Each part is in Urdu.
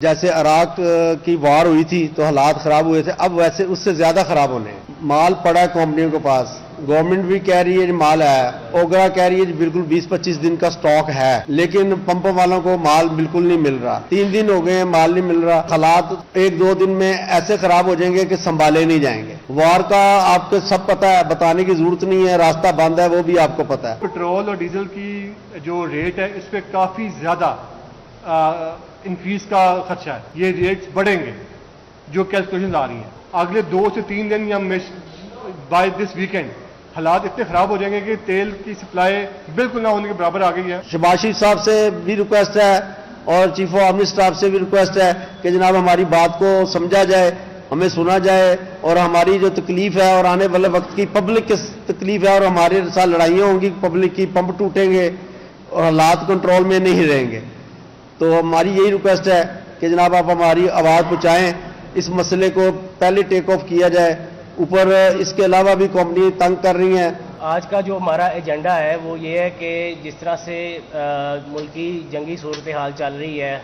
جیسے عراق کی وار ہوئی تھی تو حالات خراب ہوئے تھے، اب ویسے اس سے زیادہ خراب ہونے ہیں۔ مال پڑا ہے کمپنیوں کے پاس، گورنمنٹ بھی کہہ رہی ہے مال ہے، اوگرا کہہ رہی ہے بالکل 20-25 دن کا سٹاک ہے، لیکن پمپوں والوں کو مال بالکل نہیں مل رہا۔ 3 دن ہو گئے ہیں مال نہیں مل رہا۔ حالات 1-2 دن میں ایسے خراب ہو جائیں گے کہ سنبھالے نہیں جائیں گے۔ وار کا آپ کو سب پتہ ہے، بتانے کی ضرورت نہیں ہے، راستہ بند ہے وہ بھی آپ کو پتہ ہے۔ پٹرول اور ڈیزل کی جو ریٹ ہے اس پہ کافی زیادہ انکریز کا خدشہ ہے، یہ ریٹس بڑھیں گے جو کیلکولیشن آ رہی ہیں۔ اگلے 2 سے 3 دن یا بائی دس ویکینڈ حالات اتنے خراب ہو جائیں گے کہ تیل کی سپلائی بالکل نہ ہونے کے برابر آ گئی ہے۔ شہباز شریف صاحب سے بھی ریکویسٹ ہے اور چیف آف آرمی اسٹاف سے بھی ریکویسٹ ہے کہ جناب ہماری بات کو سمجھا جائے، ہمیں سنا جائے، اور ہماری جو تکلیف ہے اور آنے والے وقت کی پبلک کی تکلیف ہے اور ہمارے ساتھ لڑائیاں ہوں گی، پبلک کی پمپ ٹوٹیں گے اور حالات کنٹرول میں نہیں رہیں گے۔ تو ہماری یہی ریکویسٹ ہے کہ جناب آپ ہماری آواز پہنچائیں، اس مسئلے کو پہلے ٹیک آف کیا جائے۔ اوپر اس کے علاوہ بھی کمپنی تنگ کر رہی ہیں۔ آج کا جو ہمارا ایجنڈا ہے وہ یہ ہے کہ جس طرح سے ملکی جنگی صورتحال چل رہی ہے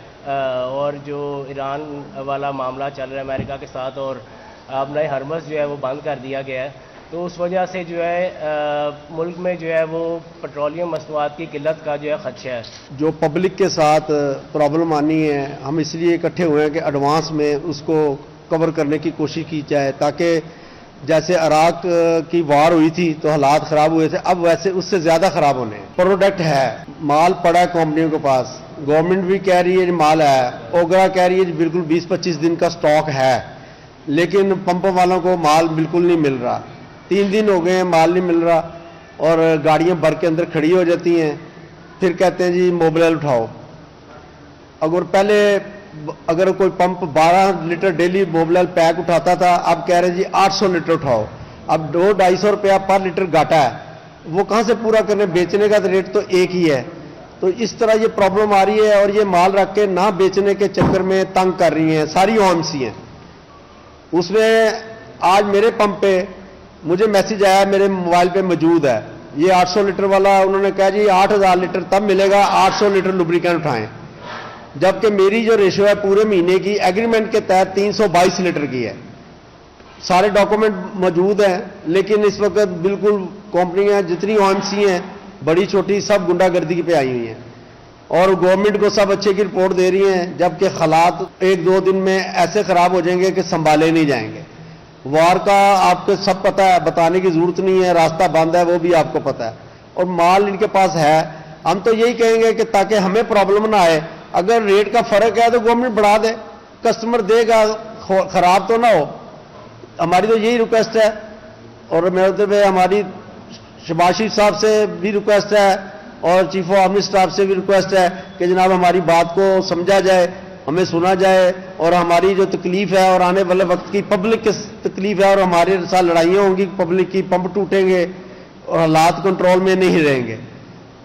اور جو ایران والا معاملہ چل رہا ہے امریکہ کے ساتھ، اور اپنا ہرمز جو ہے وہ بند کر دیا گیا ہے، تو اس وجہ سے جو ہے ملک میں جو ہے وہ پٹرولیم مصنوعات کی قلت کا جو ہے خدشہ ہے۔ جو پبلک کے ساتھ پرابلم آنی ہے، ہم اس لیے اکٹھے ہوئے ہیں کہ ایڈوانس میں اس کو کور کرنے کی کوشش کی جائے، تاکہ جیسے عراق کی وار ہوئی تھی تو حالات خراب ہوئے تھے، اب ویسے اس سے زیادہ خراب ہونے ہیں۔ پروڈکٹ ہے، مال پڑا ہے کمپنیوں کے پاس، گورنمنٹ بھی کہہ رہی ہے مال ہے، اوگرا کہہ رہی ہے بالکل 20-25 دن کا سٹاک ہے، لیکن پمپوں والوں کو مال بالکل نہیں مل رہا۔ 3 دن ہو گئے ہیں مال نہیں مل رہا، اور گاڑیاں بھر کے اندر کھڑی ہو جاتی ہیں، پھر کہتے ہیں جی موبلائل اٹھاؤ۔ اگر کوئی pump 12 letter daily mobil oil pack اٹھاتا تھا، اب کہہ رہے ہیں جی 800 لیٹر اٹھاؤ۔ اب 200-250 روپیہ پر لیٹر گھاٹا ہے، وہ کہاں سے پورا کرنے؟ بیچنے کا ریٹ تو ایک ہی ہے۔ تو اس طرح یہ پرابلم آ رہی ہے، اور یہ مال رکھ کے نہ بیچنے کے چکر میں تنگ کر رہی ہیں ساری OMC ہیں۔ اس میں آج میرے پمپ پہ مجھے میسج آیا، میرے موبائل پہ موجود ہے، یہ 800 لیٹر والا، انہوں نے کہا جی 8000 لیٹر تب ملے گا 800 لیٹر لوبریکینٹ اٹھائیں، جبکہ میری جو ریشو ہے پورے مہینے کی ایگریمنٹ کے تحت 322 لیٹر کی ہے۔ سارے ڈاکومنٹ موجود ہیں، لیکن اس وقت بالکل کمپنیاں جتنی OMC ہیں بڑی چھوٹی سب گنڈا گردی پہ آئی ہوئی ہیں، اور گورنمنٹ کو سب اچھے کی رپورٹ دے رہی ہیں، جبکہ حالات 1-2 دن میں ایسے خراب ہو جائیں گے کہ سنبھالے نہیں جائیں گے۔ وار کا آپ کو سب پتہ ہے، بتانے کی ضرورت نہیں ہے، راستہ بند ہے وہ بھی آپ کو پتہ ہے، اور مال ان کے پاس ہے۔ ہم تو یہی کہیں گے کہ تاکہ ہمیں پرابلم نہ آئے، اگر ریٹ کا فرق ہے تو گورنمنٹ بڑھا دے، کسٹمر دے گا، خراب تو نہ ہو۔ ہماری تو یہی ریکویسٹ ہے، اور میرے طرف ہماری شہباز شریف صاحب سے بھی ریکویسٹ ہے اور چیف آف آرمی اسٹاف سے بھی ریکویسٹ ہے کہ جناب ہماری بات کو سمجھا جائے، ہمیں سنا جائے، اور ہماری جو تکلیف ہے اور آنے والے وقت کی پبلک کی تکلیف ہے اور ہمارے ساتھ لڑائیاں ہوں گی، پبلک کی پمپ ٹوٹیں گے اور حالات کنٹرول میں نہیں رہیں گے۔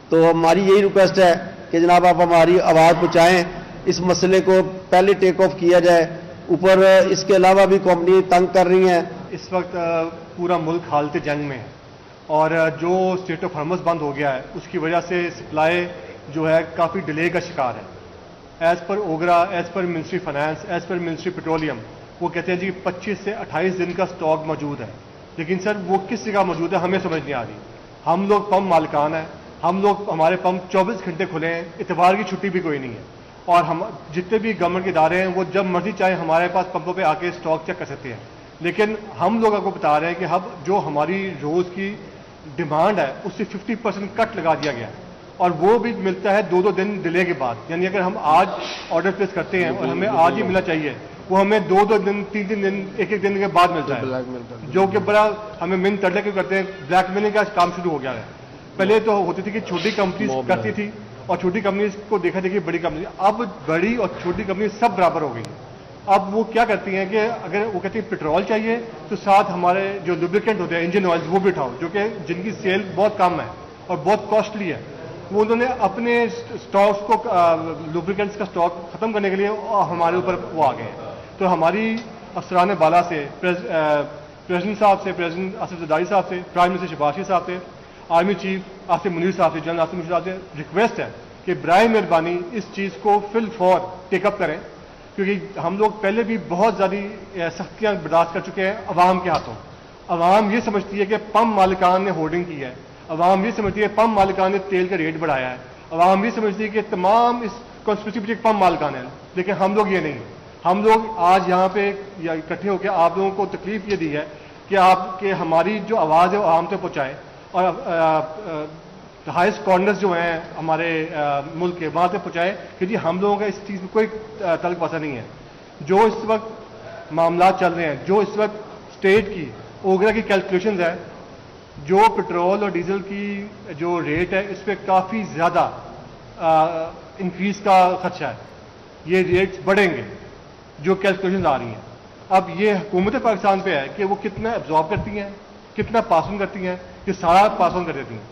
تو ہماری یہی ریکویسٹ ہے کہ جناب آپ ہماری آواز پہنچائیں، اس مسئلے کو پہلے ٹیک آف کیا جائے۔ اوپر اس کے علاوہ بھی کمپنی تنگ کر رہی ہیں۔ اس وقت پورا ملک حالت جنگ میں ہے، اور جو اسٹیٹ آف ہرمز بند ہو گیا ہے اس کی وجہ سے سپلائی جو ہے کافی ڈیلے کا شکار ہے۔ As per OGRA, as per ministry finance, as per ministry petroleum, وہ کہتے ہیں جی 25 سے 28 دن کا سٹاک موجود ہے، لیکن سر وہ کس جگہ موجود ہے ہمیں سمجھ نہیں آ رہی۔ ہم لوگ پمپ مالکان ہیں، ہمارے پمپ 24 گھنٹے کھلے ہیں، اتوار کی چھٹی بھی کوئی نہیں ہے، اور ہم جتنے بھی گورنمنٹ کے ادارے ہیں وہ جب مرضی چاہے ہمارے پاس پمپوں پہ آ کے سٹاک چیک کر سکتے ہیں، لیکن ہم لوگوں کو بتا رہے ہیں کہ اب جو ہماری روز کی ڈیمانڈ ہے اس سے 50% کٹ لگا دیا گیا ہے، اور وہ بھی ملتا ہے 2-2 دن ڈیلے کے بعد۔ یعنی اگر ہم آج آرڈر پلیس کرتے ہیں اور ہمیں آج ہی ملنا چاہیے، وہ ہمیں 2-2 دن 3-3 دن 1-1 دن کے بعد ملتا ہے، جو کہ بڑا ہمیں من تڑلے کیوں کرتے ہیں۔ بلیک میلنگ کا کام شروع ہو گیا ہے۔ پہلے تو ہوتی تھی کہ چھوٹی کمپنیز کرتی تھی، اور چھوٹی کمپنیز کو دیکھا دیکھی بڑی کمپنی، اب بڑی اور چھوٹی کمپنی سب برابر ہو گئی ہیں۔ اب وہ کیا کرتی ہیں کہ اگر وہ کہتی ہیں پٹرول چاہیے تو ساتھ ہمارے جو لوبریکینٹ ہوتے ہیں انجن آئل وہ بھی اٹھاؤ، جو کہ جن کی سیل بہت کم ہے اور بہت کاسٹلی ہے۔ وہ انہوں نے اپنے سٹاکس کو لوبریکینٹس کا سٹاک ختم کرنے کے لیے ہمارے اوپر وہ آ گئے ہیں۔ تو ہماری افسران بالا سے، پریزیڈنٹ صاحب سے، پریزیڈنٹ آصف زرداری صاحب سے، پرائم منسٹر شہباز شریف صاحب سے، آرمی چیف آصف منیر صاحب سے، جنرل آصف منیر صاحب سے ریکویسٹ ہے کہ برائے مہربانی اس چیز کو فل فور ٹیک اپ کریں، کیونکہ ہم لوگ پہلے بھی بہت زیادہ سختیاں برداشت کر چکے ہیں عوام کے ہاتھوں. عوام یہ سمجھتی ہے کہ پمپ مالکان نے ہورڈنگ کی ہے, عوام یہ سمجھتی ہے پمپ مالکان نے تیل کا ریٹ بڑھایا ہے, عوام یہ سمجھتی ہے کہ تمام اس کانسپریسی پیچھے پمپ مالکان ہیں. لیکن ہم لوگ یہ نہیں, ہم لوگ آج یہاں پہ اکٹھے ہو کے آپ لوگوں کو تکلیف یہ دی ہے کہ آپ کے ہماری جو آواز ہے وہ عوام تک پہنچائے, اور ہائیسٹ کارنرز جو ہیں ہمارے ملک کے وہاں تک پہنچائے کہ جی ہم لوگوں کا اس چیز میں کوئی تعلق واسطہ نہیں ہے. جو اس وقت معاملات چل رہے ہیں, جو اس وقت اسٹیٹ کی اوگرا کی کیلکولیشنز ہے, جو پٹرول اور ڈیزل کی جو ریٹ ہے اس پہ کافی زیادہ انکریز کا خدشہ ہے. یہ ریٹس بڑھیں گے جو کیلکولیشنز آ رہی ہیں. اب یہ حکومت پاکستان پہ ہے کہ وہ کتنا ایبزارب کرتی ہیں, کتنا پاس آن کرتی ہیں, کہ سارا پاس آن کر دیتی ہیں.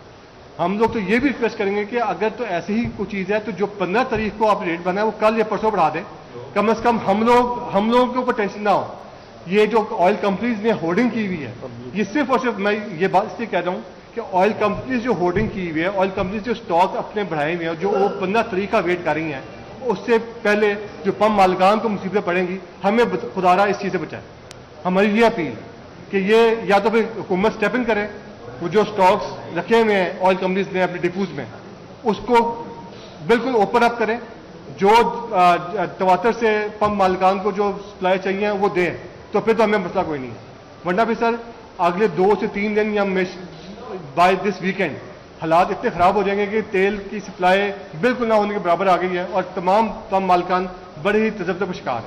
ہم لوگ تو یہ بھی ریکویسٹ کریں گے کہ اگر تو ایسی ہی کوئی چیز ہے تو جو 15 تاریخ کو آپ ریٹ بنا ہے وہ کل یا پرسوں بڑھا دیں, کم از کم ہم لوگوں کے اوپر ٹینشن نہ ہو. یہ جو آئل کمپنیز نے ہورڈنگ کی ہوئی ہے, یہ صرف اور صرف میں یہ بات اس لیے کہہ رہا ہوں کہ آئل کمپنیز جو ہورڈنگ کی ہوئی ہے, آئل کمپنیز جو اسٹاک اپنے بڑھائے ہوئے ہیں, جو وہ 15 تاریخ کا ویٹ کر رہی ہیں, اس سے پہلے جو پمپ مالکان کو مصیبتیں پڑیں گی, ہمیں خدا رہا اس چیز سے بچائے. ہماری یہ اپیل کہ یہ یا تو پھر حکومت اسٹیپ ان کرے, وہ جو اسٹاکس رکھے ہوئے ہیں آئل کمپنیز نے اپنے ڈپوز میں اس کو بالکل اوپن اپ کریں, جو تواتر سے پمپ مالکان کو جو سپلائی چاہیے وہ دیں, تو پھر تو ہمیں مسئلہ کوئی نہیں ہے. ورنہ پھر سر اگلے 2 سے 3 دن یا بائی دس ویکینڈ حالات اتنے خراب ہو جائیں گے کہ تیل کی سپلائی بالکل نہ ہونے کے برابر آ گئی ہے, اور تمام پمپ مالکان بڑے ہی تذبذب کا شکار ہیں.